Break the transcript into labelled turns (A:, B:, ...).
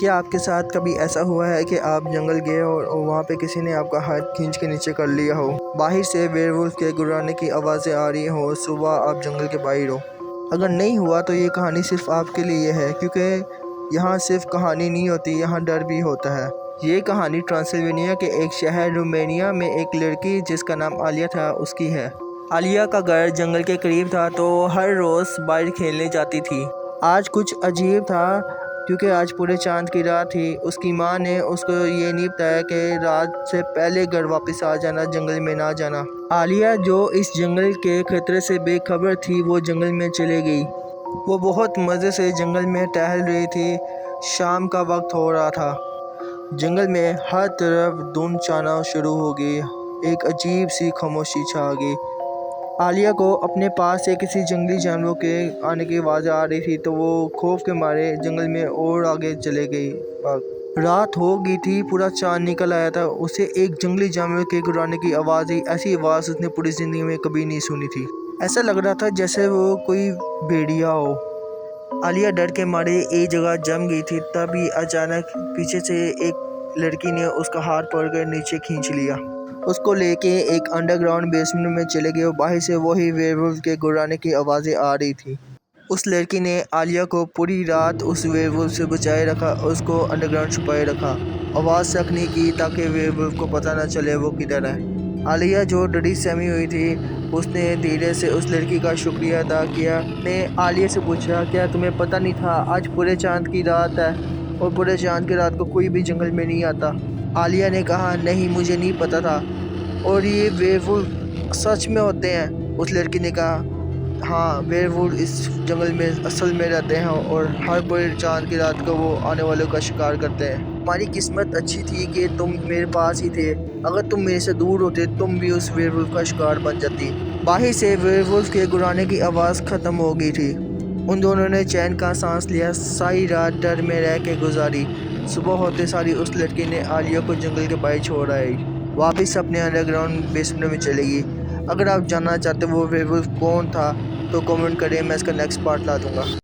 A: کیا آپ کے ساتھ کبھی ایسا ہوا ہے کہ آپ جنگل گئے اور وہاں پہ کسی نے آپ کا ہاتھ کھینچ کے نیچے کر لیا ہو، باہر سے ویئر-وولف کے گڑگڑانے کی آوازیں آ رہی ہوں اور صبح آپ جنگل کے باہر ہو؟ اگر نہیں ہوا تو یہ کہانی صرف آپ کے لیے ہے، کیونکہ یہاں صرف کہانی نہیں ہوتی، یہاں ڈر بھی ہوتا ہے۔ یہ کہانی ٹرانسلوینیا کے ایک شہر رومینیا میں ایک لڑکی جس کا نام عالیہ تھا اس کی ہے۔ عالیہ کا گھر جنگل کے قریب تھا تو وہ ہر روز باہر کھیلنے جاتی تھی۔ آج کچھ عجیب تھا کیونکہ آج پورے چاند کی رات تھی۔ اس کی ماں نے اس کو یہ نہیں بتایا کہ رات سے پہلے گھر واپس آ جانا، جنگل میں نہ جانا۔ عالیہ جو اس جنگل کے خطرے سے بے خبر تھی وہ جنگل میں چلی گئی۔ وہ بہت مزے سے جنگل میں ٹہل رہی تھی۔ شام کا وقت ہو رہا تھا۔ جنگل میں ہر طرف دھند چھانا شروع ہو گئی۔ ایک عجیب سی خاموشی چھا گئی۔ عالیہ کو اپنے پاس سے کسی جنگلی جانور کے آنے کی آواز آ رہی تھی تو وہ خوف کے مارے جنگل میں اور آگے چلے گئی۔ رات ہو گئی تھی، پورا چاند نکل آیا تھا۔ اسے ایک جنگلی جانور کے گڑگڑانے کی آواز آئی۔ ایسی آواز اس نے پوری زندگی میں کبھی نہیں سنی تھی۔ ایسا لگ رہا تھا جیسے وہ کوئی بھیڑیا ہو۔ عالیہ ڈر کے مارے ایک جگہ جم گئی تھی، تبھی اچانک پیچھے سے ایک لڑکی نے اس کا ہاتھ پکڑ کر نیچے کھینچ لیا۔ اس کو لے کے ایک انڈر گراؤنڈ بیسمنٹ میں چلے گئے اور باہر سے وہی ویئر-وولف کے گڑگڑانے کی آوازیں آ رہی تھیں۔ اس لڑکی نے عالیہ کو پوری رات اس ویئر-وولف سے بچائے رکھا اور اس کو انڈر گراؤنڈ چھپائے رکھا۔ آواز تک نہیں کی تاکہ ویئر-وولف کو پتہ نہ چلے وہ کدھر ہے۔ عالیہ جو ڈری سہمی ہوئی تھی، اس نے دھیرے سے اس لڑکی کا شکریہ ادا کیا۔ نے عالیہ سے پوچھا، کیا تمہیں پتہ نہیں تھا آج پورے چاند کی رات ہے اور پورے چاند کی رات کو کوئی بھی جنگل میں نہیں آتا؟ عالیہ نے کہا، نہیں مجھے نہیں پتہ تھا۔ اور یہ ویئر-وولف سچ میں ہوتے ہیں؟ اس لڑکی نے کہا، ہاں ویئر-وولف اس جنگل میں اصل میں رہتے ہیں اور ہر پورے چاند کی رات کو وہ آنے والوں کا شکار کرتے ہیں۔ تمہاری قسمت اچھی تھی کہ تم میرے پاس ہی تھے، اگر تم میرے سے دور ہوتے تم بھی اس ویئر-وولف کا شکار بن جاتی۔ باہر سے ویئر-وولف کے گڑگڑانے کی آواز ختم ہو گئی تھی۔ ان دونوں نے چین کا سانس لیا۔ ساری رات ڈر میں رہ کے گزاری۔ صبح ہوتے ساری اس لڑکی نے عالیہ کو جنگل کے باہر چھوڑ آئی، واپس اپنے انڈر گراؤنڈ بیسمنٹ میں چلے گئی۔ اگر آپ جاننا چاہتے وہ ویئر-وولف کون تھا تو کامنٹ کریں، میں اس کا نیکسٹ پارٹ لا دوں گا۔